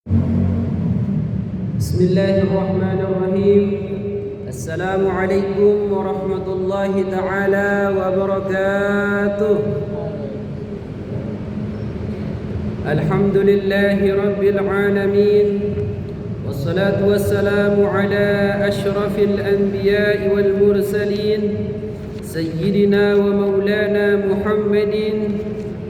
Bismillahirrahmanirrahim. Assalamualaikum warahmatullahi ta'ala wabarakatuh. Alhamdulillahi rabbil alamin. Wassalatu wassalamu ala ashrafil anbiya'i wal mursalin, Sayyidina wa maulana Muhammadin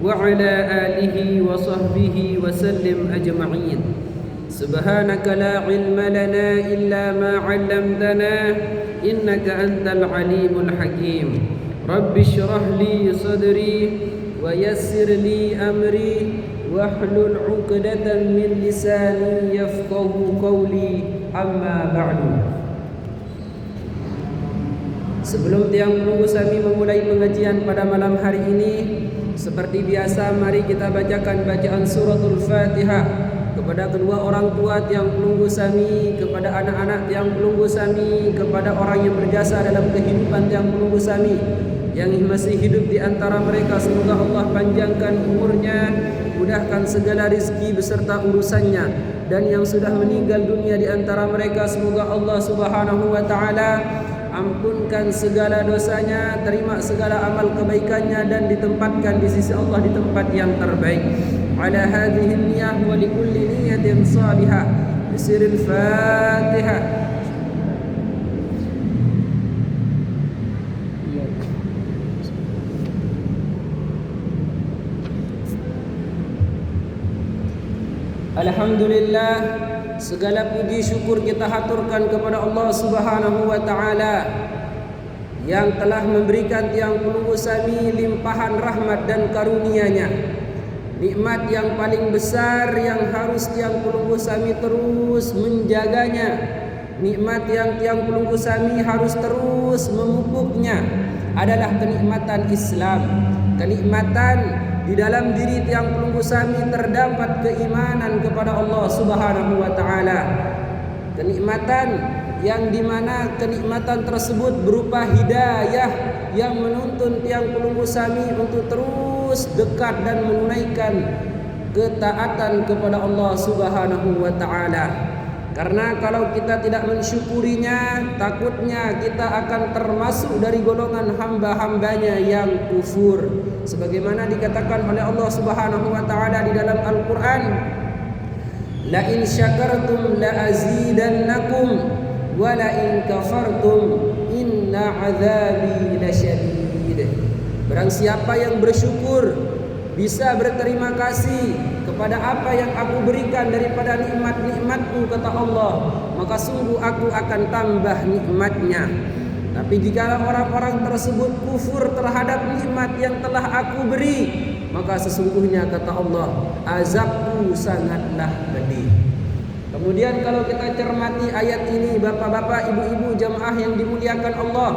wa ala alihi wa sahbihi wa sallim ajma'in. Subhanaka la ilma lana illa ma 'allamtana innaka antal alimul hakim. Rabbi shrah li sadri wa yassir li amri wahlul 'uqdatam min lisani yafqahu qawli, amma ba'du. Sebelum tiang penunggu kami memulai pengajian pada malam hari ini, seperti biasa mari kita bacakan bacaan suratul Fatihah kepada kedua orang tua tiang pelunggu sami, kepada anak-anak tiang pelunggu sami, kepada orang yang berjasa dalam kehidupan tiang pelunggu sami, yang masih hidup di antara mereka, semoga Allah panjangkan umurnya, mudahkan segala rizki beserta urusannya, dan yang sudah meninggal dunia di antara mereka, semoga Allah Subhanahu wa ta'ala ampunkan segala dosanya, terima segala amal kebaikannya, dan ditempatkan di sisi Allah di tempat yang terbaik. Ala hadhihi niyyah wa likulli niyyatin salihah. Bisiril Fatihah. Alhamdulillah, segala puji syukur kita haturkan kepada Allah Subhanahu wa ta'ala yang telah memberikan tiang pelunggu sami limpahan rahmat dan karunia-Nya. Nikmat yang paling besar yang harus tiang pelunggu sami terus menjaganya. Nikmat yang tiang pelunggu sami harus terus memupuknya adalah kenikmatan Islam. Kenikmatan di dalam diri tiang pelunggu sami terdapat keimanan kepada Allah Subhanahu wa ta'ala. Kenikmatan yang dimana kenikmatan tersebut berupa hidayah yang menuntun tiang pelunggu sami untuk terus dekat dan menunaikan ketaatan kepada Allah Subhanahu wa ta'ala. Karena kalau kita tidak mensyukurinya, takutnya kita akan termasuk dari golongan hamba-hambanya yang kufur. Sebagaimana dikatakan oleh Allah Subhanahu wa ta'ala di dalam Al-Quran, la in syakartum la azidannakum wa la in kafartum inna azabi lasyadid. Barang siapa yang bersyukur, bisa berterima kasih kepada apa yang aku berikan daripada nikmat-nikmatku, kata Allah, maka sungguh aku akan tambah nikmatnya. Tapi jika orang-orang tersebut kufur terhadap nikmat yang telah aku beri, maka sesungguhnya, kata Allah, azabku sangatlah pedih. Kemudian kalau kita cermati ayat ini, bapak-bapak, ibu-ibu, jamaah yang dimuliakan Allah,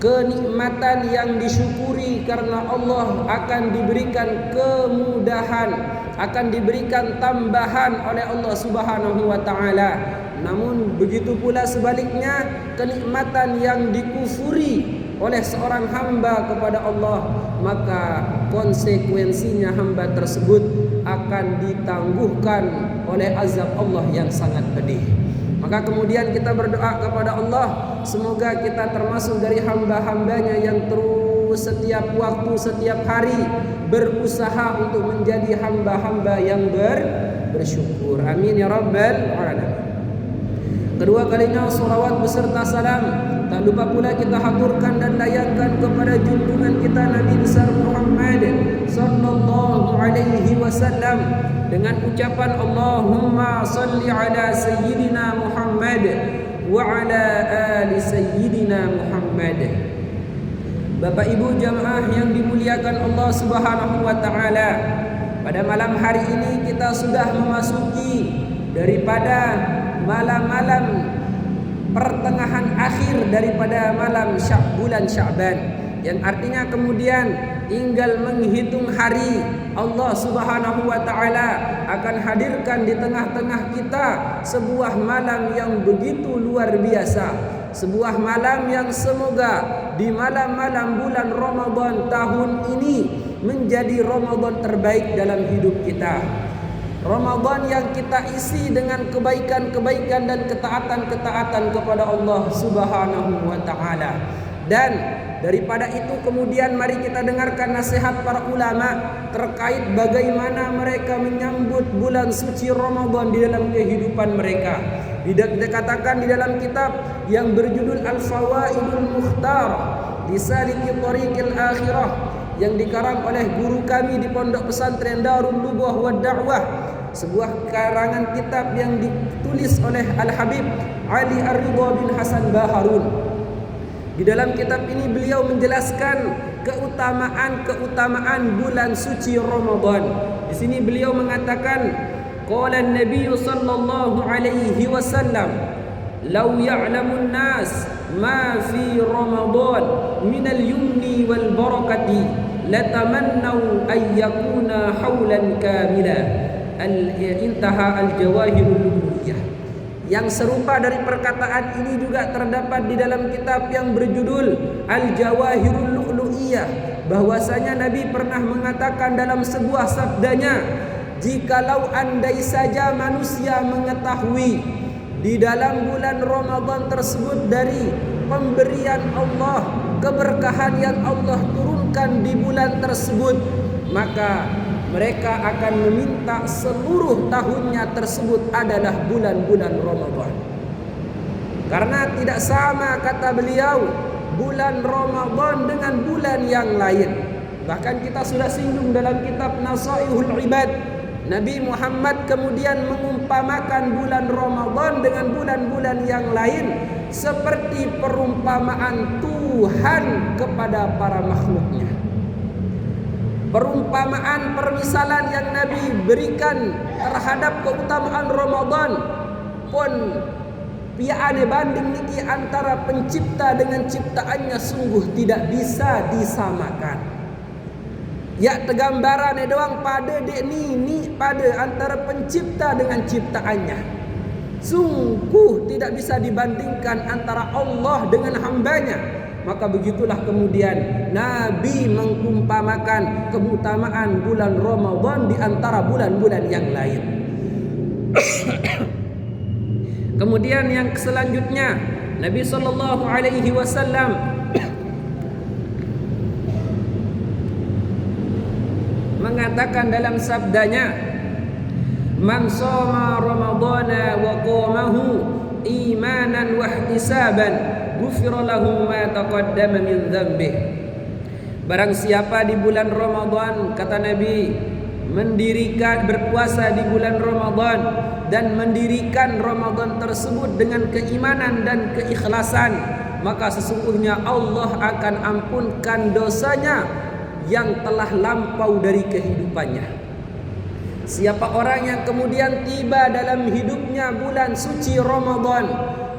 kenikmatan yang disyukuri karena Allah akan diberikan kemudahan, akan diberikan tambahan oleh Allah Subhanahu wa ta'ala. Namun begitu pula sebaliknya, kenikmatan yang dikufuri oleh seorang hamba kepada Allah, maka konsekuensinya hamba tersebut akan ditangguhkan oleh azab Allah yang sangat pedih. Maka kemudian kita berdoa kepada Allah, semoga kita termasuk dari hamba-hambanya yang terus setiap waktu, setiap hari berusaha untuk menjadi hamba-hamba yang bersyukur. Amin ya rabbal alamin. Kedua kalinya salawat beserta salam tak lupa pula kita haturkan dan layankan kepada junjungan kita Nabi besar Muhammad sallallahu alaihi wasallam dengan ucapan Allahumma salli ala sayyidina Muhammad wa ala ali sayyidina Muhammad. Bapak Ibu jamaah yang dimuliakan Allah Subhanahu wa ta'ala, pada malam hari ini kita sudah memasuki daripada malam-malam pertengahan akhir daripada malam bulan Sya'ban, yang artinya kemudian tinggal menghitung hari. Allah Subhanahu wa ta'ala akan hadirkan di tengah-tengah kita sebuah malam yang begitu luar biasa, sebuah malam yang semoga di malam-malam bulan Ramadan tahun ini menjadi Ramadan terbaik dalam hidup kita. Ramadan yang kita isi dengan kebaikan-kebaikan dan ketaatan-ketaatan kepada Allah Subhanahu wa taala. Dan daripada itu kemudian mari kita dengarkan nasihat para ulama terkait bagaimana mereka menyambut bulan suci Ramadan di dalam kehidupan mereka. Dikatakan di dalam kitab yang berjudul Al-Fawaidul Mukhtar li Saliki Thariqil Akhirah yang dikarang oleh guru kami di Pondok Pesantren Darul Lughah wa Da'wah, sebuah karangan kitab yang ditulis oleh Al-Habib Ali Ar-Ridha bin Hasan Baharun. Di dalam kitab ini beliau menjelaskan keutamaan bulan suci Ramadan. Di sini beliau mengatakan, qala an-nabiy sallallahu alaihi wasallam, "Law ya'lamun nas ma fi Ramadan min al-yumni wal barakati latamannaw an yakuna hawlan kamila." Intaha al-Jawahirul Lughawiyah. Yang serupa dari perkataan ini juga terdapat di dalam kitab yang berjudul Al-Jawahirul Lughawiyah, bahwasanya Nabi pernah mengatakan dalam sebuah sabdanya, jikalau andai saja manusia mengetahui di dalam bulan Ramadan tersebut dari pemberian Allah, keberkahan yang Allah turunkan di bulan tersebut, maka mereka akan meminta seluruh tahunnya tersebut adalah bulan-bulan Ramadan. Karena tidak sama, kata beliau, bulan Ramadan dengan bulan yang lain. Bahkan kita sudah singgung dalam kitab Nasaihul Ibad, Nabi Muhammad kemudian mengumpamakan bulan Ramadan dengan bulan-bulan yang lain seperti perumpamaan Tuhan kepada para makhluknya. Perumpamaan permisalan yang Nabi berikan terhadap keutamaan Ramadan pun piane banding niki antara pencipta dengan ciptaannya sungguh tidak bisa disamakan. Ya tegambaran doang pada dek ni pada antara pencipta dengan ciptaannya. Sungguh tidak bisa dibandingkan antara Allah dengan hambanya. Maka begitulah kemudian Nabi mengumpamakan keutamaan bulan Ramadan di antara bulan-bulan yang lain. Kemudian yang selanjutnya Nabi sallallahu alaihi wasallam mengatakan dalam sabdanya, "Man shoma Ramadana wa qamahu imanan wa ihtisaban ghufira lahu ma taqaddama min dzambih." Barang siapa di bulan Ramadan, kata Nabi, mendirikan berpuasa di bulan Ramadan dan mendirikan Ramadan tersebut dengan keimanan dan keikhlasan, maka sesungguhnya Allah akan ampunkan dosanya yang telah lampau dari kehidupannya. Siapa orang yang kemudian tiba dalam hidupnya bulan suci Ramadan,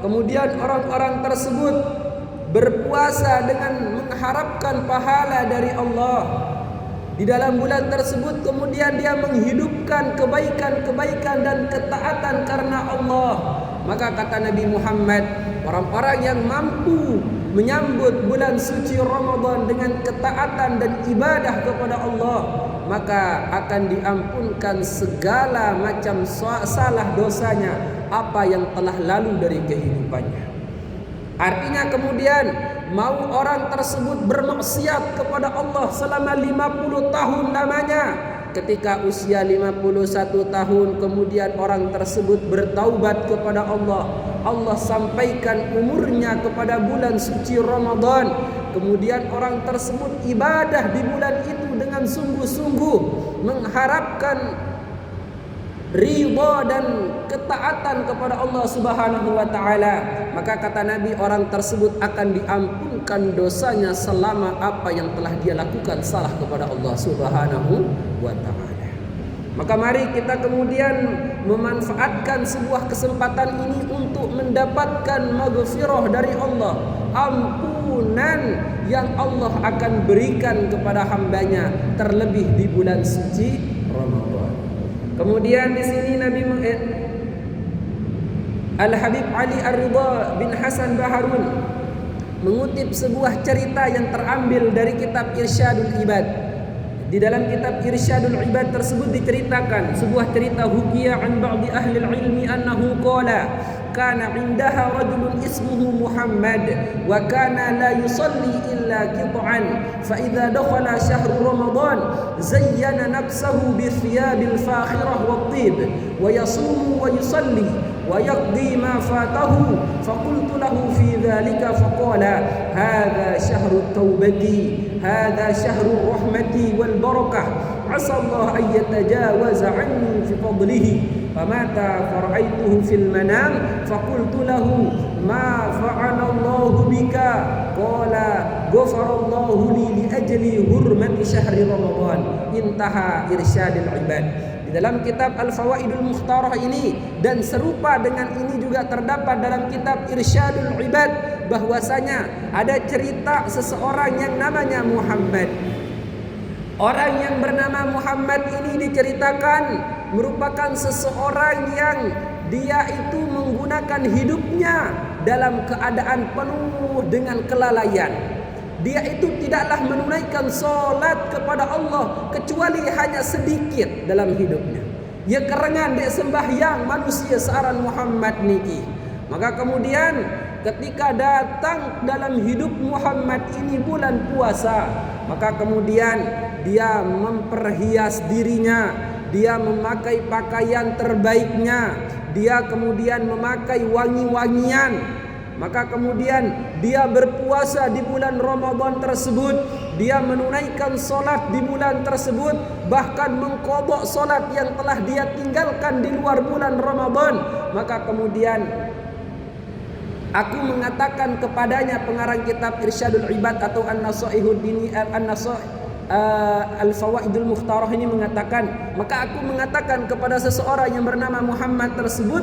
kemudian orang-orang tersebut berpuasa dengan mengharapkan pahala dari Allah. Di dalam bulan tersebut kemudian dia menghidupkan kebaikan-kebaikan dan ketaatan karena Allah. Maka kata Nabi Muhammad, orang-orang yang mampu menyambut bulan suci Ramadan dengan ketaatan dan ibadah kepada Allah, maka akan diampunkan segala macam salah dosanya apa yang telah lalu dari kehidupannya. Artinya kemudian mau orang tersebut bermaksiat kepada Allah selama 50 tahun lamanya, ketika usia 51 tahun kemudian orang tersebut bertaubat kepada Allah, Allah sampaikan umurnya kepada bulan suci Ramadan, kemudian orang tersebut ibadah di bulan itu dengan sungguh-sungguh mengharapkan ridha dan ketaatan kepada Allah Subhanahu wa taala, maka kata Nabi orang tersebut akan diampunkan dosanya selama apa yang telah dia lakukan salah kepada Allah Subhanahu wa taala. Maka mari kita kemudian memanfaatkan sebuah kesempatan ini untuk mendapatkan maghfirah dari Allah, ampunan yang Allah akan berikan kepada hambanya terlebih di bulan suci Ramadan. Kemudian di sini Nabi Al-Habib Ali Ar-Ridha bin Hasan Baharun mengutip sebuah cerita yang terambil dari kitab Irsyadul Ibad. Di dalam kitab Irsyadul Ibad tersebut diceritakan sebuah cerita hukiya an ba'di ahli ilmi annahu qala kana 'indaha rajulun ismuhu Muhammad wa kana la yusalli illa qit'an fa idza dakhala syahru ramadan zayyana nafsahu bi thiyabil fakhirah wat tib wa yasumu wa yusalli wa yaqdi ma fatahu fa qultu lahu fi dhalika fa qala hadha syahru taubati هذا شهر الرحمة والبركة عسى الله أن يتجاوز عني في فضله فمات فرأيته في المنام فقلت له ما فعل الله بك قال غفر الله لي لأجل حرمة شهر رمضان انتهى إرشاد العباد. Di dalam kitab Al-Fawaidul Mukhtarah ini dan serupa dengan ini juga terdapat dalam kitab Irsyadul Ibad bahwasanya ada cerita seseorang yang namanya Muhammad. Orang yang bernama Muhammad ini diceritakan merupakan seseorang yang dia itu menggunakan hidupnya dalam keadaan penuh dengan kelalaian. Dia itu tidaklah menunaikan solat kepada Allah kecuali hanya sedikit dalam hidupnya. Ia kerengan dek sembahyang manusia searan Muhammad niki. Maka kemudian ketika datang dalam hidup Muhammad ini bulan puasa, maka kemudian dia memperhias dirinya, dia memakai pakaian terbaiknya, dia kemudian memakai wangi-wangian. Maka kemudian dia berpuasa di bulan Ramadan tersebut, dia menunaikan solat di bulan tersebut, bahkan mengqadha solat yang telah dia tinggalkan di luar bulan Ramadan. Maka kemudian aku mengatakan kepadanya, pengarang kitab Irsyadul Ibad atau An-Nasaihud Dini Al-Fawaidul Mukhtarah ini mengatakan, maka aku mengatakan kepada seseorang yang bernama Muhammad tersebut,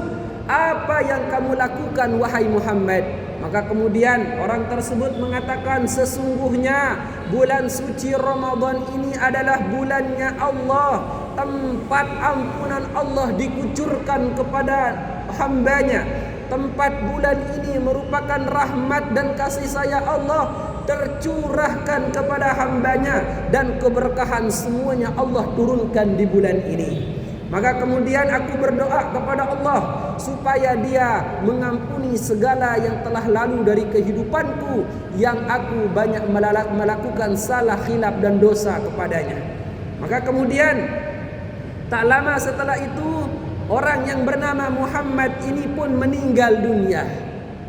apa yang kamu lakukan wahai Muhammad? Maka kemudian orang tersebut mengatakan, sesungguhnya bulan suci Ramadan ini adalah bulannya Allah, tempat ampunan Allah dikucurkan kepada hambanya. Tempat bulan ini merupakan rahmat dan kasih sayang Allah tercurahkan kepada hambanya, dan keberkahan semuanya Allah turunkan di bulan ini. Maka kemudian aku berdoa kepada Allah supaya dia mengampuni segala yang telah lalu dari kehidupanku yang aku banyak melakukan salah, khilaf dan dosa kepadanya. Maka kemudian tak lama setelah itu orang yang bernama Muhammad ini pun meninggal dunia.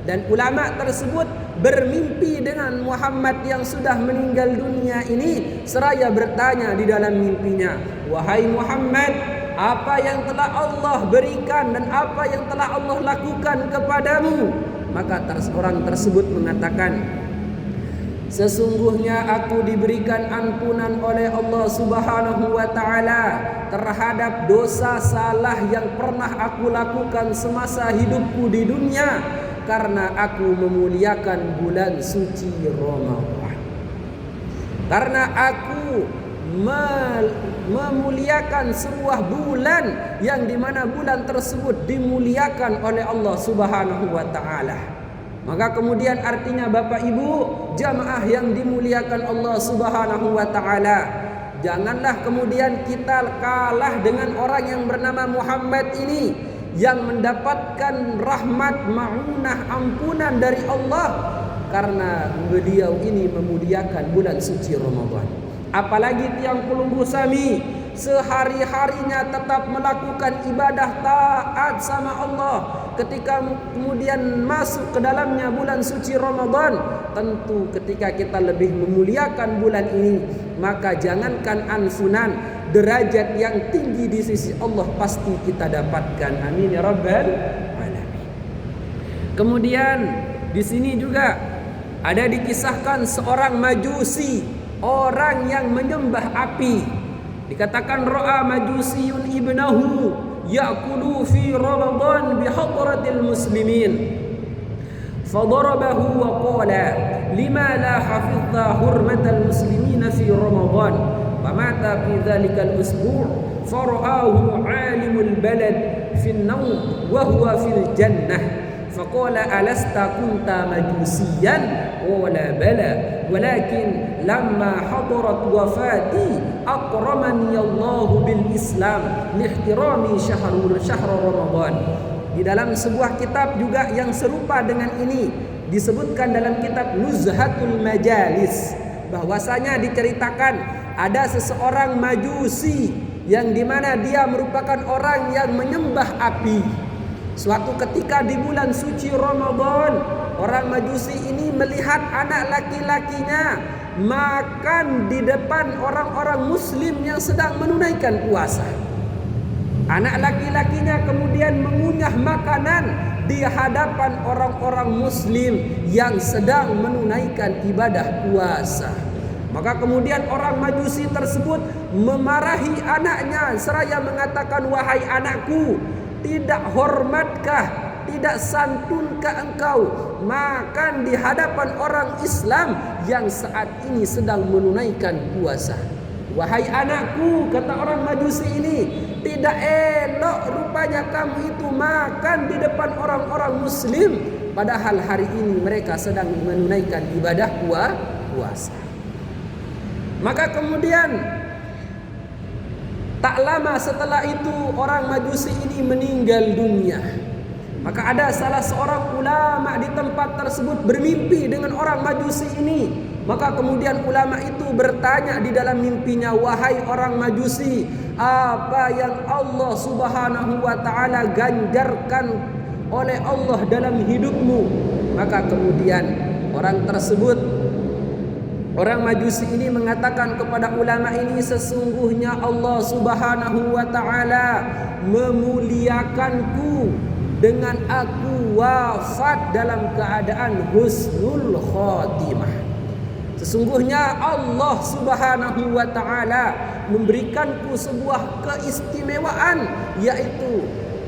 Dan ulama tersebut bermimpi dengan Muhammad yang sudah meninggal dunia ini, seraya bertanya di dalam mimpinya, wahai Muhammad, apa yang telah Allah berikan dan apa yang telah Allah lakukan kepadamu? Maka orang tersebut mengatakan, sesungguhnya aku diberikan ampunan oleh Allah Subhanahu wa taala terhadap dosa salah yang pernah aku lakukan semasa hidupku di dunia, karena aku memuliakan bulan suci Ramadan. Karena aku memuliakan sebuah bulan yang dimana bulan tersebut dimuliakan oleh Allah Subhanahu wa taala. Maka kemudian artinya Bapak Ibu jamaah yang dimuliakan Allah Subhanahu wa taala, janganlah kemudian kita kalah dengan orang yang bernama Muhammad ini yang mendapatkan rahmat, ma'unah, ampunan dari Allah karena beliau ini memuliakan bulan suci Ramadan. Apalagi tiang pelunggu sami sehari-harinya tetap melakukan ibadah taat sama Allah, ketika kemudian masuk ke dalamnya bulan suci Ramadan, tentu ketika kita lebih memuliakan bulan ini, maka jangankan ampunan, derajat yang tinggi di sisi Allah pasti kita dapatkan. Amin ya rabbal alamin. Kemudian di sini juga ada dikisahkan seorang majusi, orang yang menyembah api. Dikatakan ra'a majusiyun ibnahu ya'kulu fi Ramadan bi hadratil muslimin fadarabahu wa qala lima la hafidha hurmatal muslimin fi Ramadan famata fi dhalikal usbu' fara'ahu 'alimul balad fi an-nawm wa huwa fil jannah faqala alasta kunta majusiyan qala bala walakin lamma hadarat wafati akramani Allah bil Islam lihtirami syahr Ramadan. Di dalam sebuah kitab juga yang serupa dengan ini disebutkan dalam kitab Nuzhatul Majalis, bahwasanya diceritakan ada seseorang majusi yang dimana dia merupakan orang yang menyembah api. Suatu ketika di bulan suci Ramadan, orang majusi ini melihat anak laki-lakinya makan di depan orang-orang muslim yang sedang menunaikan puasa. Anak laki-lakinya kemudian mengunyah makanan di hadapan orang-orang muslim yang sedang menunaikan ibadah puasa. Maka kemudian orang majusi tersebut memarahi anaknya seraya mengatakan, wahai anakku, tidak hormatkah, tidak santunkah engkau makan di hadapan orang Islam yang saat ini sedang menunaikan puasa? Wahai anakku, kata orang majusi ini, tidak elok rupanya kamu itu makan di depan orang-orang muslim, padahal hari ini mereka sedang menunaikan ibadah puasa. Maka kemudian tak lama setelah itu orang majusi ini meninggal dunia. Maka ada salah seorang ulama di tempat tersebut bermimpi dengan orang majusi ini. Maka kemudian ulama itu bertanya di dalam mimpinya, wahai orang majusi, apa yang Allah Subhanahu wa ta'ala ganjarkan oleh Allah dalam hidupmu? Maka kemudian orang majusi ini mengatakan kepada ulama ini, sesungguhnya Allah Subhanahu wa ta'ala memuliakanku dengan aku wafat dalam keadaan husnul khotimah. Sesungguhnya Allah Subhanahu wa ta'ala memberikanku sebuah keistimewaan, yaitu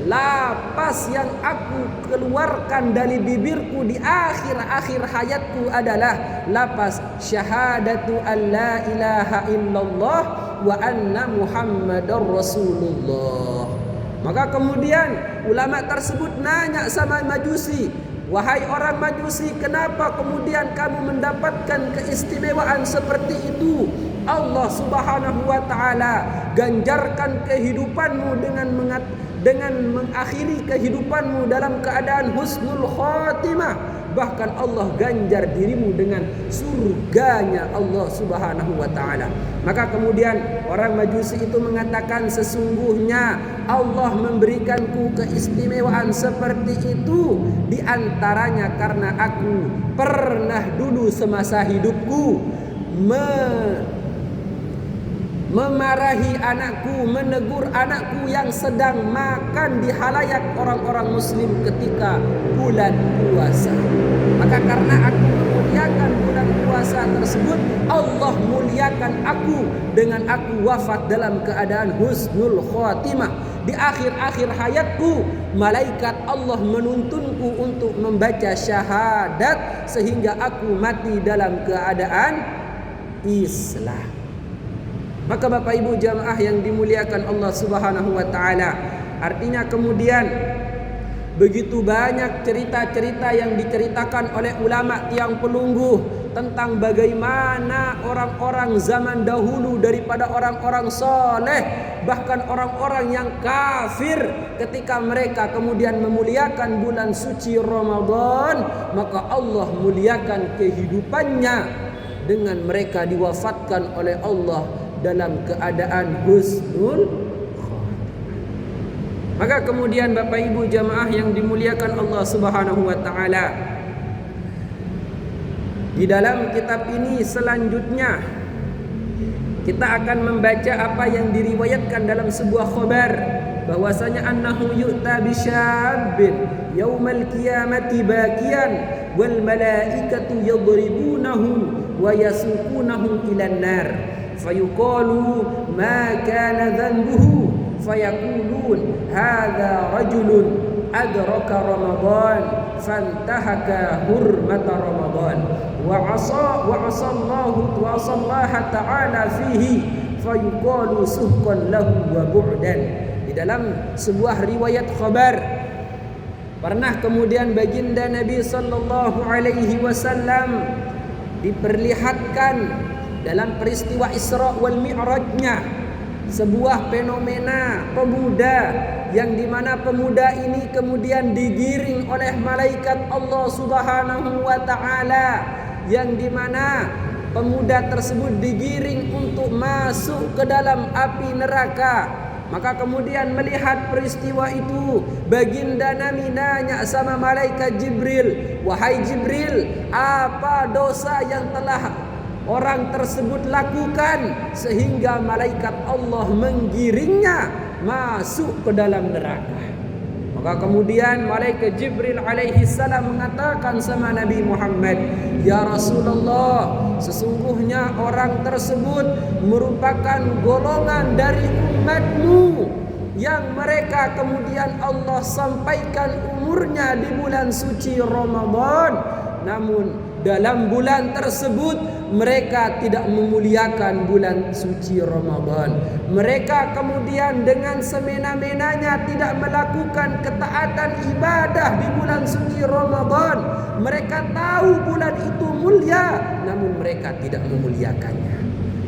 lapas yang aku keluarkan dari bibirku di akhir-akhir hayatku adalah lapas syahadatu an la ilaha illallah wa anna muhammadar rasulullah. Maka kemudian ulama tersebut nanya sama majusi, wahai orang majusi, kenapa kemudian kamu mendapatkan keistimewaan seperti itu? Allah Subhanahu wa ta'ala ganjarkan kehidupanmu dengan mengakhiri kehidupanmu dalam keadaan husnul khotimah. Bahkan Allah ganjar dirimu dengan surganya Allah Subhanahu wa ta'ala. Maka kemudian orang majusi itu mengatakan, sesungguhnya Allah memberikanku keistimewaan seperti itu di antaranya karena aku pernah dulu semasa hidupku memarahi anakku, menegur anakku yang sedang makan di halayak orang-orang muslim ketika bulan puasa. Maka karena aku memuliakan bulan puasa tersebut, Allah muliakan aku dengan aku wafat dalam keadaan husnul khotimah. Di akhir-akhir hayatku, malaikat Allah menuntunku untuk membaca syahadat sehingga aku mati dalam keadaan Islam. Maka Bapak Ibu jamaah yang dimuliakan Allah Subhanahu wa ta'ala, artinya kemudian begitu banyak cerita-cerita yang diceritakan oleh ulama tiang pelungguh tentang bagaimana orang-orang zaman dahulu daripada orang-orang soleh, bahkan orang-orang yang kafir, ketika mereka kemudian memuliakan bulan suci Ramadan, maka Allah muliakan kehidupannya dengan mereka diwafatkan oleh Allah dalam keadaan husnul khotimah. Maka kemudian Bapak Ibu jamaah yang dimuliakan Allah Subhanahu wa ta'ala, di dalam kitab ini selanjutnya kita akan membaca apa yang diriwayatkan dalam sebuah khabar, bahwasanya annahu yu'ta bisyabbin yaumal qiyamati bakiyan wal malaikatu yadribunahu wa yasuqunahu ilan nar fayuqalu ma kana dhanbuhu fayaqulun hadha rajulun adraka ramadan fantahaka hurmata ramadan wa asallaha ta'ala fihi fayuqalu suhqan lahu wa bu'dan. Di dalam sebuah riwayat khabar Pernah kemudian baginda Nabi sallallahu alaihi wasallam diperlihatkan dalam peristiwa Isra wal Mi'rajnya sebuah fenomena pemuda yang dimana pemuda ini kemudian digiring oleh malaikat Allah Subhanahu wa taala, yang dimana pemuda tersebut digiring untuk masuk ke dalam api neraka. Maka kemudian melihat peristiwa itu, baginda Nabi nanya sama malaikat Jibril, "Wahai Jibril, apa dosa yang telah orang tersebut lakukan sehingga malaikat Allah menggiringnya masuk ke dalam neraka?" Maka kemudian malaikat Jibril alaihi salam mengatakan sama Nabi Muhammad, "Ya Rasulullah, sesungguhnya orang tersebut merupakan golongan dari umatmu yang mereka kemudian Allah sampaikan umurnya di bulan suci Ramadan, namun dalam bulan tersebut mereka tidak memuliakan bulan suci Ramadan. Mereka kemudian dengan semena-menanya tidak melakukan ketaatan ibadah di bulan suci Ramadan. Mereka tahu bulan itu mulia, namun mereka tidak memuliakannya.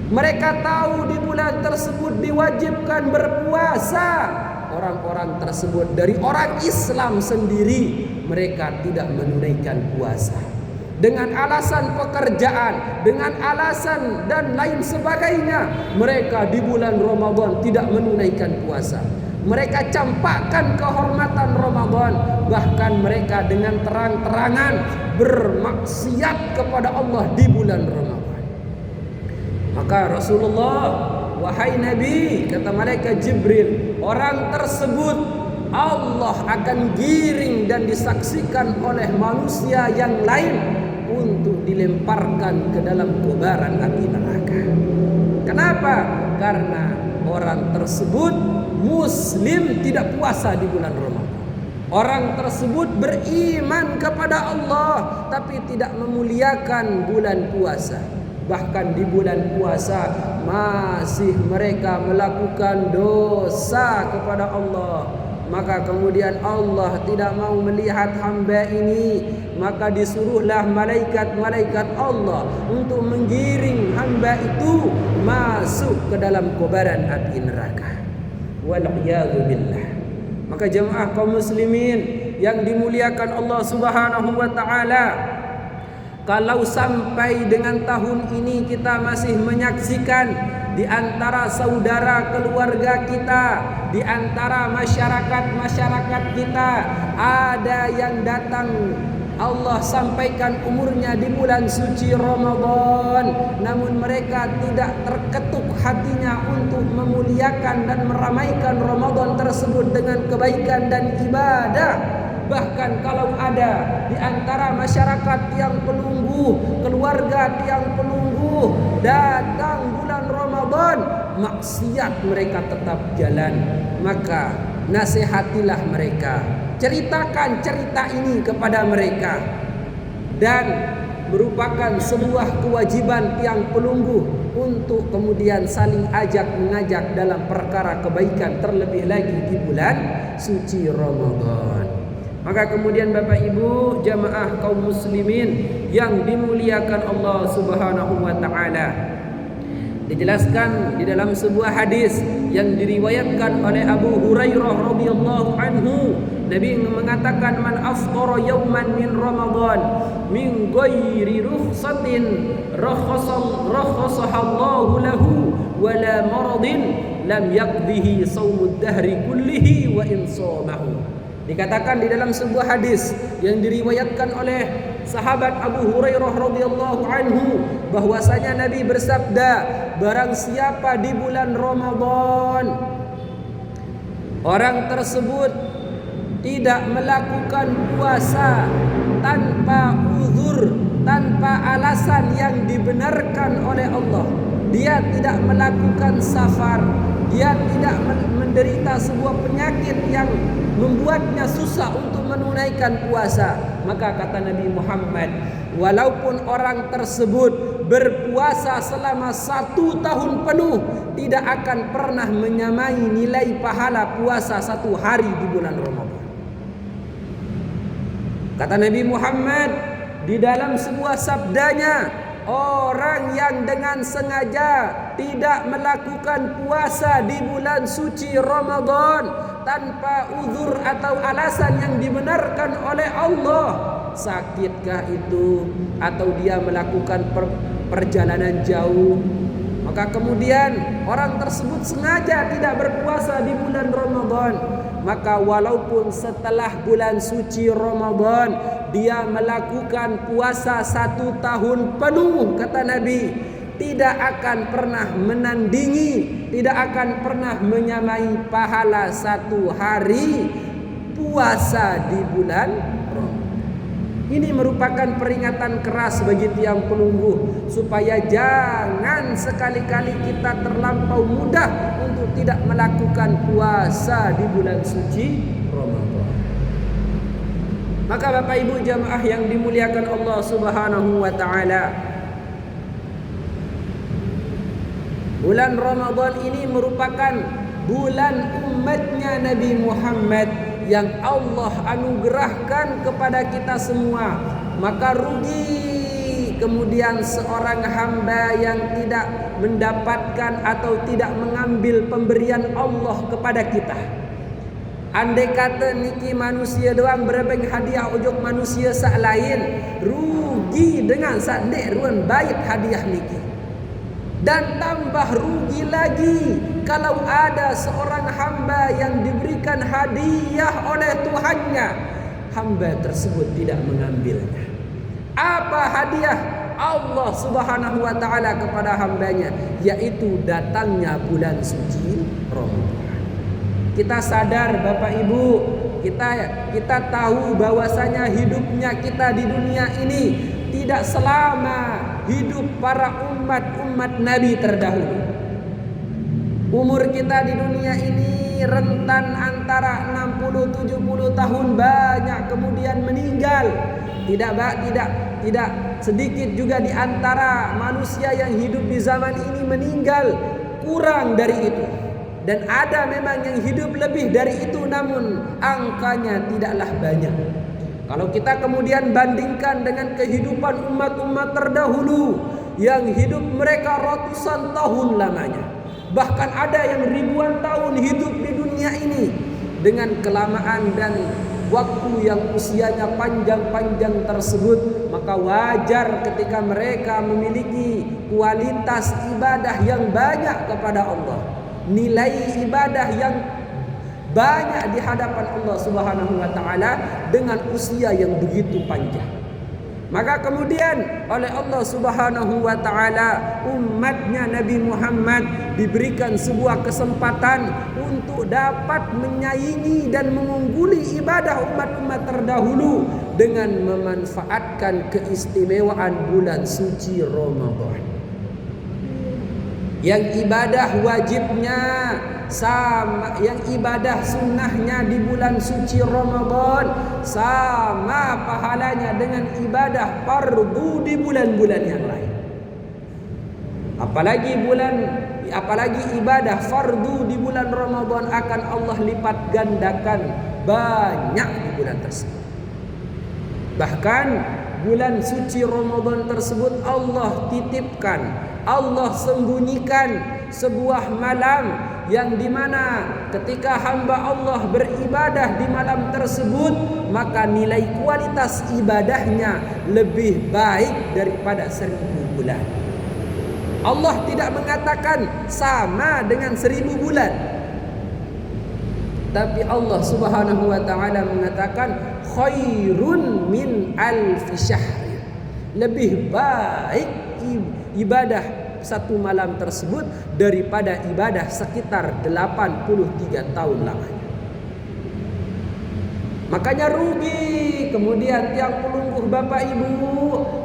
Mereka tahu di bulan tersebut diwajibkan berpuasa. Orang-orang tersebut dari orang Islam sendiri, mereka tidak menunaikan puasa. Dengan alasan pekerjaan, dengan alasan dan lain sebagainya, mereka di bulan Ramadan tidak menunaikan puasa. Mereka campakkan kehormatan Ramadan, bahkan mereka dengan terang-terangan bermaksiat kepada Allah di bulan Ramadan. Maka Rasulullah, "Wahai Nabi," kata malaikat Jibril, "orang tersebut Allah akan giring dan disaksikan oleh manusia yang lain untuk dilemparkan ke dalam kobaran api neraka." Kenapa? Karena orang tersebut muslim tidak puasa di bulan Ramadan. Orang tersebut beriman kepada Allah tapi tidak memuliakan bulan puasa. Bahkan di bulan puasa masih mereka melakukan dosa kepada Allah. Maka kemudian Allah tidak mau melihat hamba ini, maka disuruhlah malaikat-malaikat Allah untuk menggiring hamba itu masuk ke dalam kobaran api neraka. Wal'iyadu billah. Maka jemaah kaum muslimin yang dimuliakan Allah Subhanahu wa taala, kalau sampai dengan tahun ini kita masih menyaksikan di antara saudara keluarga kita, di antara masyarakat kita, ada yang datang Allah sampaikan umurnya di bulan suci Ramadan, namun mereka tidak terketuk hatinya untuk memuliakan dan meramaikan Ramadan tersebut dengan kebaikan dan ibadah. Bahkan kalau ada di antara masyarakat yang penunggu, keluarga yang penunggu, datang bulan Ramadan, maksiat mereka tetap jalan, maka nasihatilah mereka, ceritakan cerita ini kepada mereka, dan merupakan sebuah kewajiban yang penunggu untuk kemudian saling ajak mengajak dalam perkara kebaikan, terlebih lagi di bulan suci Ramadan. Maka kemudian Bapak Ibu jamaah kaum muslimin yang dimuliakan Allah Subhanahu wa taala, dijelaskan di dalam sebuah hadis yang diriwayatkan oleh Abu Hurairah radhiyallahu anhu, Nabi mengatakan, "Man aftara yawman min Ramadan min ghairi rukhsatin rakhasahallahu lahu wala maradin lam yaqdihi shaumud dahri kullihi wa in shamahu." Dikatakan di dalam sebuah hadis yang diriwayatkan oleh sahabat Abu Hurairah radhiyallahu anhu bahwasanya Nabi bersabda, barang siapa di bulan Ramadan orang tersebut tidak melakukan puasa tanpa uzur, tanpa alasan yang dibenarkan oleh Allah, dia tidak melakukan safar, dia tidak menderita sebuah penyakit yang membuatnya susah untuk menunaikan puasa, maka kata Nabi Muhammad, walaupun orang tersebut berpuasa selama 1 tahun penuh, tidak akan pernah menyamai nilai pahala puasa 1 hari di bulan Ramadan. Kata Nabi Muhammad di dalam sebuah sabdanya, orang yang dengan sengaja tidak melakukan puasa di bulan suci Ramadan tanpa uzur atau alasan yang dibenarkan oleh Allah, sakitkah itu atau dia melakukan perjalanan jauh, maka kemudian orang tersebut sengaja tidak berpuasa di bulan Ramadan, maka walaupun setelah bulan suci Ramadan dia melakukan puasa 1 tahun penuh, kata Nabi, tidak akan pernah menandingi, tidak akan pernah menyamai pahala 1 hari puasa di bulan Ramadan. Ini merupakan peringatan keras bagi tiang penunggu supaya jangan sekali-kali kita terlampau mudah untuk tidak melakukan puasa di bulan suci Ramadan. Maka Bapak Ibu jamaah yang dimuliakan Allah Subhanahu wa taala, bulan Ramadan ini merupakan bulan umatnya Nabi Muhammad yang Allah anugerahkan kepada kita semua. Maka rugi kemudian seorang hamba yang tidak mendapatkan atau tidak mengambil pemberian Allah kepada kita. Andai kata niki manusia doang berebeng hadiah ujung manusia sak lain, rugi dengan sak dek ruan baik hadiah niki. Dan tambah rugi lagi kalau ada seorang hamba yang diberikan hadiah oleh Tuhannya, hamba tersebut tidak mengambilnya. Apa hadiah Allah Subhanahu wa taala kepada hambanya? Yaitu datangnya bulan suci Ramadan. Kita sadar Bapak Ibu, kita tahu bahwasanya hidupnya kita di dunia ini tidak selama hidup para umat Nabi terdahulu. Umur kita di dunia ini rentan antara 60-70 tahun, banyak kemudian meninggal. Tidak sedikit juga di antara manusia yang hidup di zaman ini meninggal kurang dari itu. Dan ada memang yang hidup lebih dari itu, namun angkanya tidaklah banyak. Kalau kita kemudian bandingkan dengan kehidupan umat-umat terdahulu yang hidup mereka ratusan tahun lamanya, bahkan ada yang ribuan tahun hidup di dunia ini, dengan kelamaan dan waktu yang usianya panjang-panjang tersebut, maka wajar ketika mereka memiliki kualitas ibadah yang banyak kepada Allah, nilai ibadah yang banyak di hadapan Allah Subhanahu wa taala dengan usia yang begitu panjang. Maka kemudian oleh Allah Subhanahu wa taala umatnya Nabi Muhammad diberikan sebuah kesempatan untuk dapat menyaingi dan mengungguli ibadah umat-umat terdahulu dengan memanfaatkan keistimewaan bulan suci Ramadan. Yang ibadah wajibnya sama, yang ibadah sunnahnya di bulan suci Ramadan sama pahalanya dengan ibadah fardu di bulan-bulan yang lain. Apalagi ibadah fardu di bulan Ramadan akan Allah lipat gandakan banyak di bulan tersebut. Bahkan bulan suci Ramadan tersebut Allah titipkan, Allah sembunyikan sebuah malam yang dimana ketika hamba Allah beribadah di malam tersebut, maka nilai kualitas ibadahnya lebih baik daripada 1000 bulan. Allah tidak mengatakan sama dengan 1000 bulan, tapi Allah Subhanahu wa taala mengatakan khairun min alfi syahr. Lebih baik ibadah satu malam tersebut daripada ibadah sekitar 83 tahun lamanya. Makanya rugi kemudian tiang pelungguh Bapak Ibu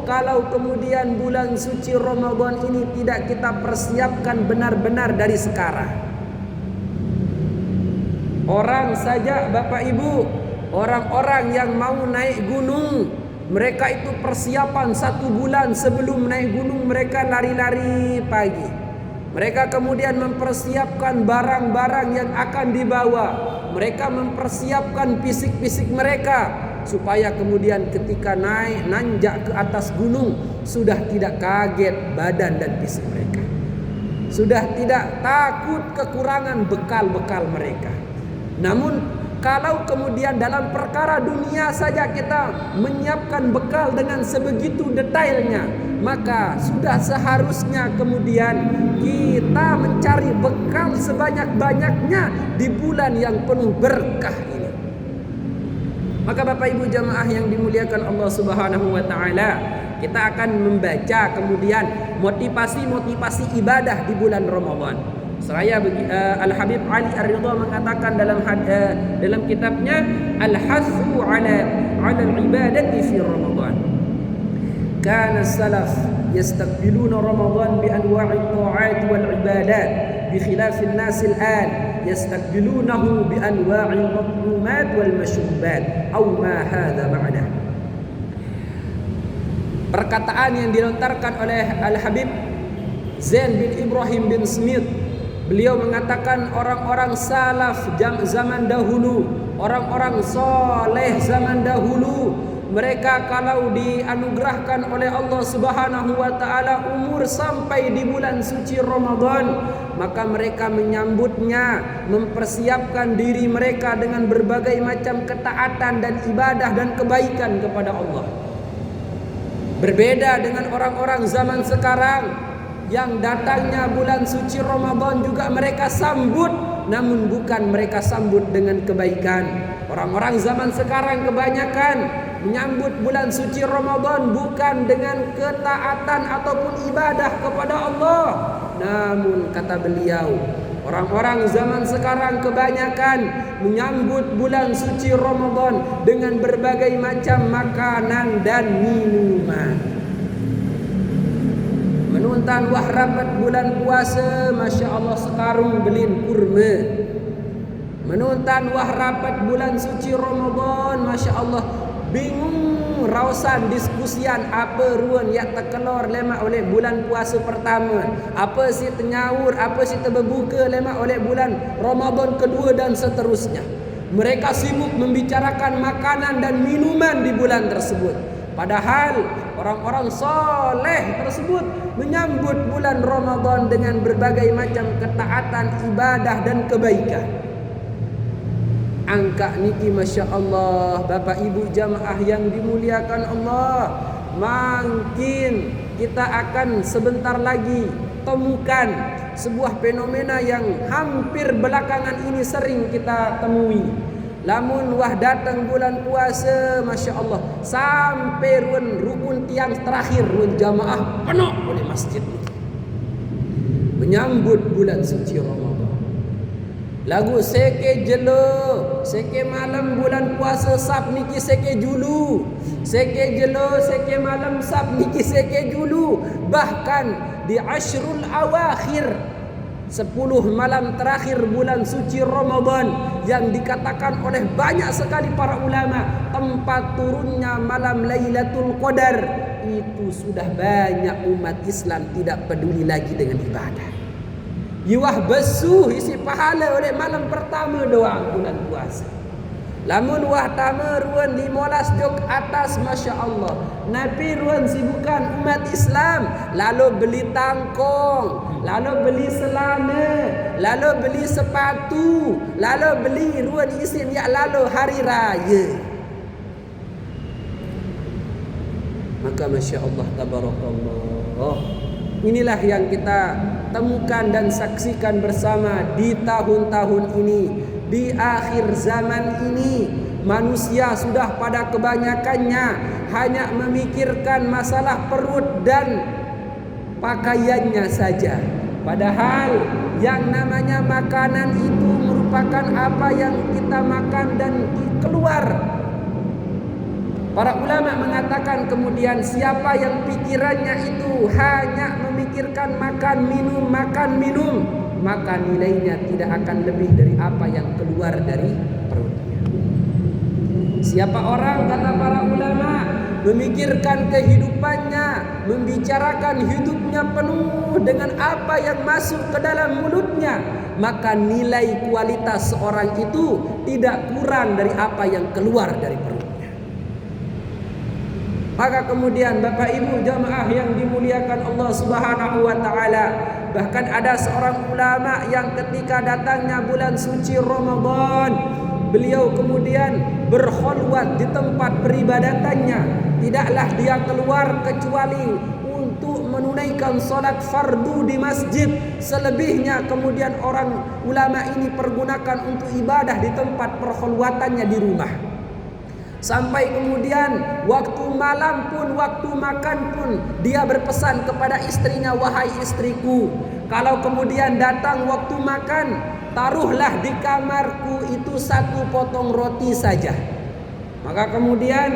kalau kemudian bulan suci Ramadan ini tidak kita persiapkan benar-benar dari sekarang. Orang saja Bapak Ibu, orang-orang yang mau naik gunung, mereka itu persiapan 1 bulan sebelum naik gunung, mereka lari-lari pagi. Mereka kemudian mempersiapkan barang-barang yang akan dibawa. Mereka mempersiapkan fisik-fisik mereka supaya kemudian ketika nanjak ke atas gunung sudah tidak kaget badan dan fisik mereka, sudah tidak takut kekurangan bekal-bekal mereka. Namun kalau kemudian dalam perkara dunia saja kita menyiapkan bekal dengan sebegitu detailnya, maka sudah seharusnya kemudian kita mencari bekal sebanyak-banyaknya di bulan yang penuh berkah ini. Maka Bapak Ibu jamaah yang dimuliakan Allah Subhanahu wa taala, kita akan membaca kemudian motivasi-motivasi ibadah di bulan Ramadan. Seraya Al-Habib Ali Ar-Ridha mengatakan dalam kitabnya Al-Hathu 'ala al-ibadati fi Ramadan. Kana salaf yastaqbiluna Ramadan bi anwa'i at-ta'at wal ibadat bi khilaf an-nas al-an yastaqbilunahu bi anwa'i al-matlumat wal mashrubat aw ma hadha ma'na. Perkataan yang dilontarkan oleh Al-Habib Zain bin Ibrahim bin Smith, beliau mengatakan orang-orang salaf zaman dahulu, orang-orang soleh zaman dahulu, mereka kalau dianugerahkan oleh Allah Subhanahu wa taala umur sampai di bulan suci Ramadan, maka mereka menyambutnya, mempersiapkan diri mereka dengan berbagai macam ketaatan dan ibadah dan kebaikan kepada Allah. Berbeda dengan orang-orang zaman sekarang yang datangnya bulan suci Ramadan juga mereka sambut, namun bukan mereka sambut dengan kebaikan. Orang-orang zaman sekarang kebanyakan menyambut bulan suci Ramadan bukan dengan ketaatan ataupun ibadah kepada Allah. Namun kata beliau, orang-orang zaman sekarang kebanyakan menyambut bulan suci Ramadan dengan berbagai macam makanan dan minuman. Menuntan wah rapat bulan puasa, Masya Allah sekarung belin kurma. Menuntan wah rapat bulan suci Ramadan, Masya Allah bingung rausan diskusian apa ruan yang terkelor lemak oleh bulan puasa pertama, apa si tenyawur, apa si terbuka lemak oleh bulan Ramadan kedua dan seterusnya. Mereka sibuk membicarakan makanan dan minuman di bulan tersebut, padahal orang-orang soleh tersebut menyambut bulan Ramadan dengan berbagai macam ketaatan, ibadah dan kebaikan. Angka niki Masya Allah, Bapak Ibu jamaah yang dimuliakan Allah, mungkin kita akan sebentar lagi temukan sebuah fenomena yang hampir belakangan ini sering kita temui. Lamun wah datang bulan puasa, Masya Allah, sampai rukun tiang terakhir jamaah penuh oleh masjid menyambut bulan suci Ramadan. Lagu seke jelo, seke malam bulan puasa sab niki seke julu, seke jelo, seke malam sab niki seke julu. Bahkan di asyrul awakhir, 10 malam terakhir bulan suci Ramadan, yang dikatakan oleh banyak sekali para ulama tempat turunnya malam Lailatul Qadar, itu sudah banyak umat Islam tidak peduli lagi dengan ibadah. Yiwah besuh isi pahala oleh malam pertama doang bulan puasa. Lamun wah tama ruan 15 jok atas, Masya Allah, Nabi ruan sibukan umat Islam, lalu beli tangkong, lalu beli selana, lalu beli sepatu, lalu beli ruan isim ya lalu hari raya. Maka Masya Allah tabarakallah, inilah yang kita temukan dan saksikan bersama di tahun-tahun ini. Di akhir zaman ini, manusia sudah pada kebanyakannya hanya memikirkan masalah perut dan pakaiannya saja. Padahal yang namanya makanan itu merupakan apa yang kita makan dan keluar. Para ulama mengatakan kemudian siapa yang pikirannya itu hanya memikirkan makan minum, maka nilainya tidak akan lebih dari apa yang keluar dari perutnya. Siapa orang, kata para ulama, memikirkan kehidupannya, membicarakan hidupnya penuh dengan apa yang masuk ke dalam mulutnya, maka nilai kualitas seorang itu tidak kurang dari apa yang keluar dari perutnya. Maka kemudian Bapak Ibu jamaah yang dimuliakan Allah Subhanahu wa taala, bahkan ada seorang ulama yang ketika datangnya bulan suci Ramadan, beliau kemudian berkhulwat di tempat peribadatannya. Tidaklah dia keluar kecuali untuk menunaikan salat fardu di masjid. Selebihnya kemudian orang ulama ini pergunakan untuk ibadah di tempat perkhulwatannya di rumah. Sampai kemudian waktu malam pun, waktu makan pun, dia berpesan kepada istrinya, wahai istriku, kalau kemudian datang waktu makan, taruhlah di kamarku itu 1 potong roti saja. Maka kemudian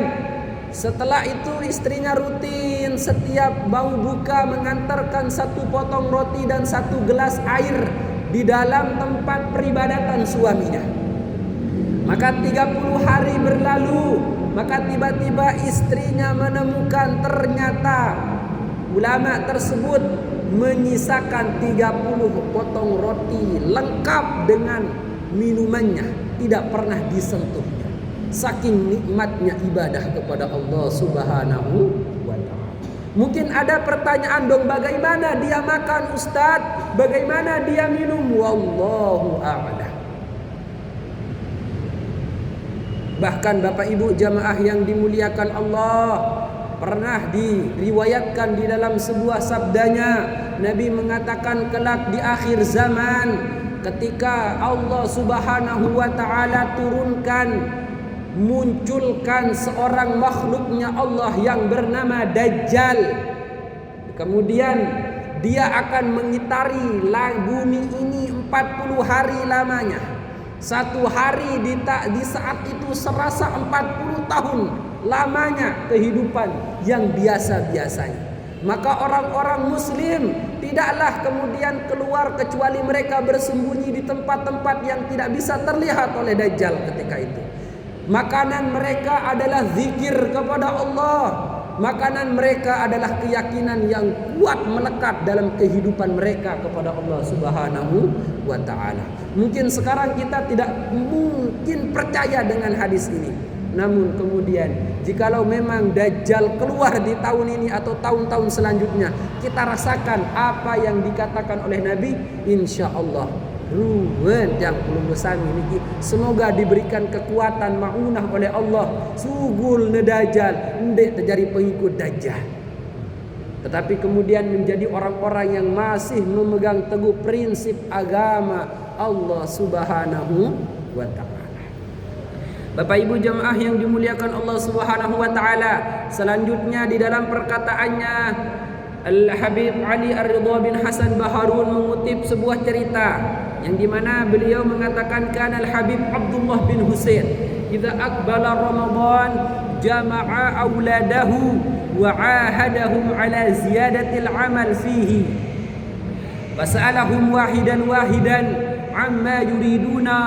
setelah itu istrinya rutin setiap mau buka mengantarkan 1 potong roti dan 1 gelas air di dalam tempat peribadatan suaminya. Maka 30 hari berlalu, maka tiba-tiba istrinya menemukan ternyata ulama tersebut menyisakan 30 potong roti lengkap dengan minumannya, tidak pernah disentuhnya. Saking nikmatnya ibadah kepada Allah Subhanahu wa ta'ala. Mungkin ada pertanyaan dong, bagaimana dia makan Ustadz? Bagaimana dia minum? Wallahu a'lam. Bahkan Bapak Ibu jamaah yang dimuliakan Allah, pernah diriwayatkan di dalam sebuah sabdanya, Nabi mengatakan kelak di akhir zaman, ketika Allah Subhanahu wa ta'ala munculkan seorang makhluknya Allah yang bernama Dajjal. Kemudian dia akan mengitari bumi ini 40 hari lamanya. 1 hari di saat itu serasa 40 tahun lamanya kehidupan yang biasa-biasanya. Maka orang-orang muslim tidaklah kemudian keluar kecuali mereka bersembunyi di tempat-tempat yang tidak bisa terlihat oleh Dajjal ketika itu. Makanan mereka adalah zikir kepada Allah. Makanan mereka adalah keyakinan yang kuat melekat dalam kehidupan mereka kepada Allah Subhanahu wa ta'ala. Mungkin sekarang kita tidak mungkin percaya dengan hadis ini. Namun kemudian jikalau memang Dajjal keluar di tahun ini atau tahun-tahun selanjutnya, kita rasakan apa yang dikatakan oleh Nabi, insya Allah ruwen yang belum besar ini, semoga diberikan kekuatan maunah oleh Allah sugul ne Dajjal ndek terjadi pengikut Dajjal, tetapi kemudian menjadi orang-orang yang masih memegang teguh prinsip agama Allah Subhanahu wa ta'ala. Bapak Ibu jamaah yang dimuliakan Allah Subhanahu wa ta'ala, selanjutnya di dalam perkataannya Al-Habib Ali Ar-Ridha bin Hasan Baharun mengutip sebuah cerita yang dimana beliau mengatakan, kana Al-Habib Abdullah bin Husain idza aqbala Ramadan jama'a auladahu wa 'ahadahum ala ziyadatil 'amal fihi fas'alahum wahidan amma yuriduna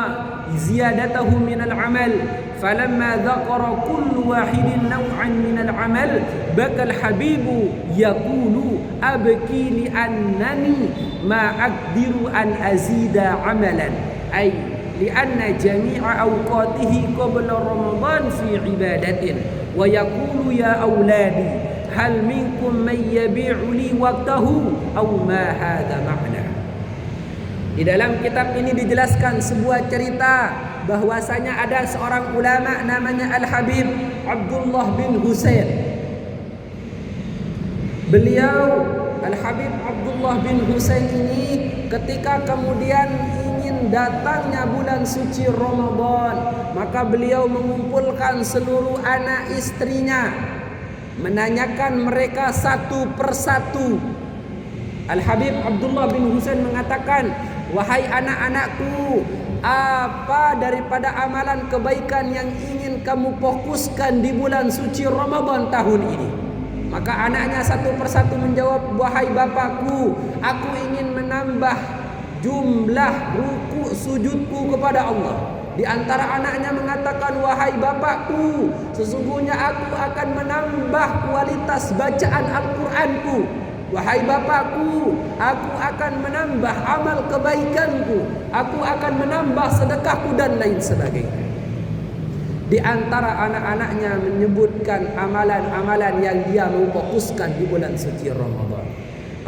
ziyadatahu min al-'amal falamma dhakara kullu wahidin naw'an min al-'amal baka al-habibu yaqulu abki li annani ma aqdiru an azida 'amalan ay li anna jami'a awqatihi qabla ramadan fi ibadatin wa yaqulu ya auladi hal minkum man yabi'u li waqtahu aw ma hadha ma'na. Di dalam kitab ini dijelaskan sebuah cerita bahwasanya ada seorang ulama namanya Al-Habib Abdullah bin Husain. Beliau Al-Habib Abdullah bin Husain ini ketika kemudian ingin datangnya bulan suci Ramadan, maka beliau mengumpulkan seluruh anak istrinya, menanyakan mereka satu persatu. Al-Habib Abdullah bin Husain mengatakan, wahai anak-anakku, apa daripada amalan kebaikan yang ingin kamu fokuskan di bulan suci Ramadan tahun ini? Maka anaknya satu persatu menjawab, wahai bapakku, aku ingin menambah jumlah ruku sujudku kepada Allah. Di antara anaknya mengatakan, wahai bapakku, sesungguhnya aku akan menambah kualitas bacaan Al-Quranku. Wahai bapakku, aku akan menambah amal kebaikanku, aku akan menambah sedekahku dan lain sebagainya. Di antara anak-anaknya menyebutkan amalan-amalan yang dia mau fokuskan di bulan suci Ramadan.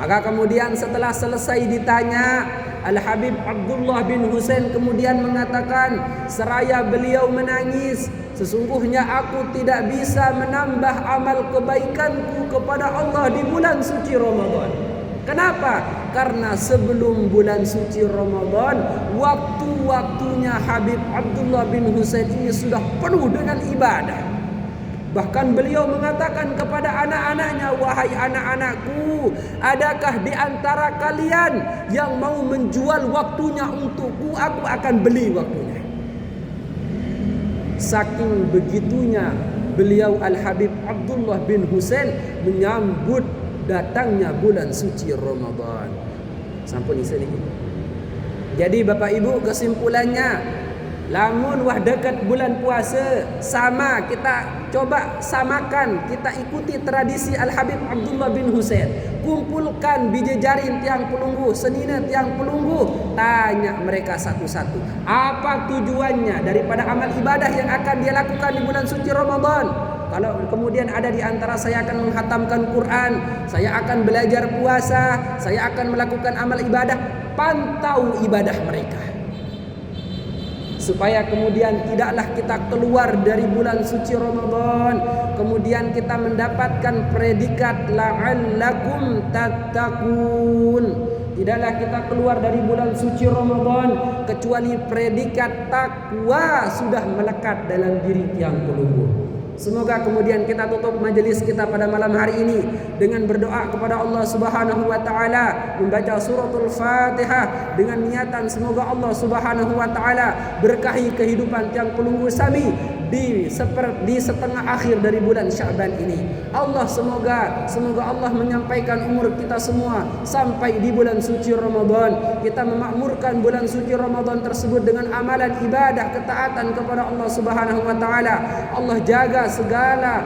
Maka kemudian setelah selesai ditanya, Al-Habib Abdullah bin Husain kemudian mengatakan, seraya beliau menangis, sesungguhnya aku tidak bisa menambah amal kebaikanku kepada Allah di bulan suci Ramadan. Kenapa? Karena sebelum bulan suci Ramadan, waktu-waktunya Habib Abdullah bin Husain ini sudah penuh dengan ibadah. Bahkan beliau mengatakan kepada anak-anaknya, wahai anak-anakku, adakah di antara kalian yang mau menjual waktunya untukku? Aku akan beli waktunya. Saking begitunya beliau Al-Habib Abdullah bin Husain menyambut datangnya bulan suci Ramadan. Sampun isi ini. Jadi Bapak Ibu, kesimpulannya, lamun wah dekat bulan puasa, sama kita coba samakan, kita ikuti tradisi Al-Habib Abdullah bin Husain. Kumpulkan bijejarin tiang pelunggu, senina tiang pelunggu, tanya mereka satu-satu, apa tujuannya daripada amal ibadah yang akan dia lakukan di bulan suci Ramadan. Kalau kemudian ada di antara saya akan menghatamkan Quran, saya akan belajar puasa, saya akan melakukan amal ibadah, pantau ibadah mereka. Supaya kemudian tidaklah kita keluar dari bulan suci Ramadan, kemudian kita mendapatkan predikat la'allakum tattaqun. Tidaklah kita keluar dari bulan suci Ramadan kecuali predikat takwa sudah melekat dalam diri tiang pelunggu. Semoga kemudian kita tutup majelis kita pada malam hari ini dengan berdoa kepada Allah Subhanahu wa taala, membaca suratul Fatihah dengan niatan semoga Allah Subhanahu wa taala berkahi kehidupan tiang pelunggu Sami di setengah akhir dari bulan Sya'ban ini. Semoga Allah menyampaikan umur kita semua sampai di bulan suci Ramadan. Kita memakmurkan bulan suci Ramadan tersebut dengan amalan ibadah ketaatan kepada Allah Subhanahu wa taala. Allah jaga segala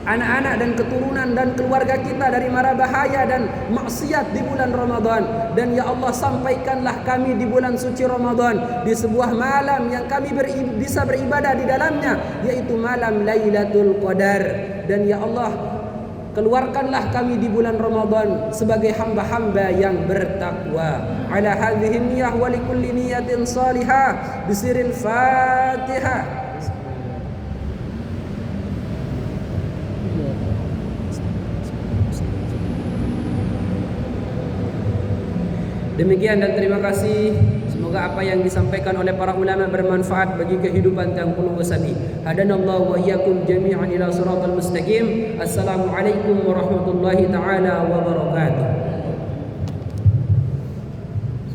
anak-anak dan keturunan dan keluarga kita dari mara bahaya dan maksiat di bulan Ramadan. Dan ya Allah, sampaikanlah kami di bulan suci Ramadan di sebuah malam yang kami bisa beribadah di dalamnya, yaitu malam Lailatul Qadar. Dan ya Allah, keluarkanlah kami di bulan Ramadan sebagai hamba-hamba yang bertakwa. Ala hadhihi niyyah wa likulli niyatin salihah bisiril Fatihah. Demikian dan terima kasih. Semoga apa yang disampaikan oleh para ulama bermanfaat bagi kehidupan tiang pelunggu Sami. Hadanallahu wa iyyakum jami'an ila siratal mustaqim. Assalamualaikum warahmatullahi taala wabarakatuh.